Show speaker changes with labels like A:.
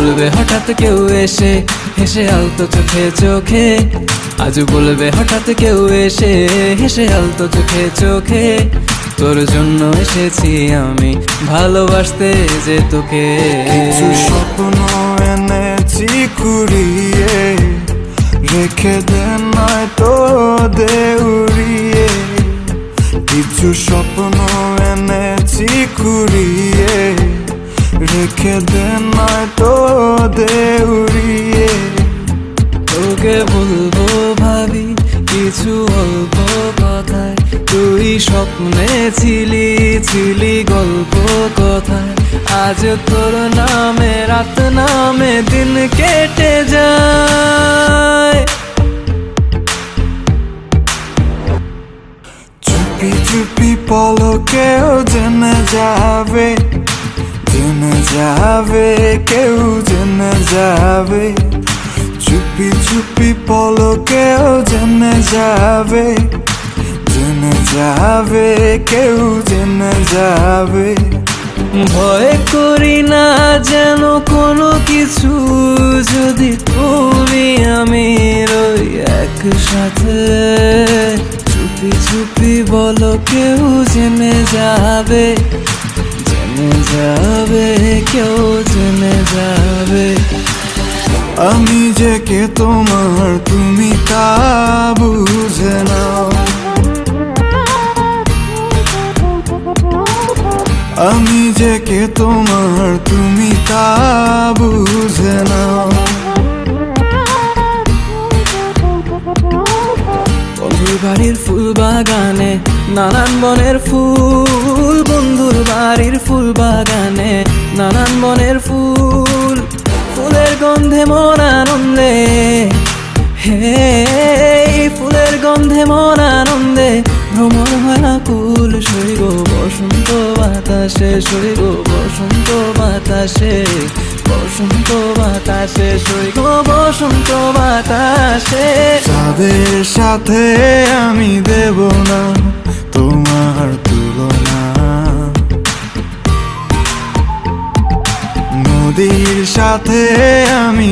A: বলবে হঠাৎ কেউ এসে হেসে আলতো চোখে চোখে, আজ বলবে হঠাৎ কেউ এসে হেসে আলতো চোখে চোখে, তোর জন্য এসেছি আমি ভালোবাসতে যে তোকে।
B: কিছু স্বপ্ন এনেছি কুড়িয়ে, রেখে দে নয়তো দে উড়িয়ে। কিছু স্বপ্ন এনেছি কুড়িয়ে, রেখে দে নয়তো দে উড়িয়ে।
A: তোকে বলবো ভাবি কিছু অল্প কথায়, তুই স্বপ্নে ছিলি ছিলি গল্প কথায়, আজ তোর নামে রাত নামে দিন কেটে যায়।
B: চুপি চুপি পলকেও জেনে যাবে, জেনে যাবে, কেউ জেনে যাবে। চুপি চুপি পলকেও জেনে যাবে, জেনে যাবে, কেউ জেনে যাবে।
A: ভয় করি না যেন কোনো কিছু, যদি তুমি আমি রই একসাথে। চুপি চুপি বলো কেউ জেনে যাবে, জেনে যাবে, কেউ জেনে যাবে।
B: আমি যে কে তোমার তুমি তা বুঝে নাও, আমি যে কে তোমার তুমি তা বুঝে নাও।
A: বন্ধুর বাড়ির ফুল বাগানে নানান বনের ফুল, বন্ধুর বাড়ির ফুল বাগানে নানান বনের ফুল, ফুলের গন্ধে মন আনন্দে, হে ফুলের গন্ধে মন আনন্দে ভ্রমণ হয় না কুল। সইব বসন্ত বাতাসে, সইব বসন্ত বাতাসে, বসন্ত বাতাসে, সইব বসন্ত বাতাসে।
B: যাদের সাথে আমি দেব না তোমার তুলনা, নদীর সাথে আমি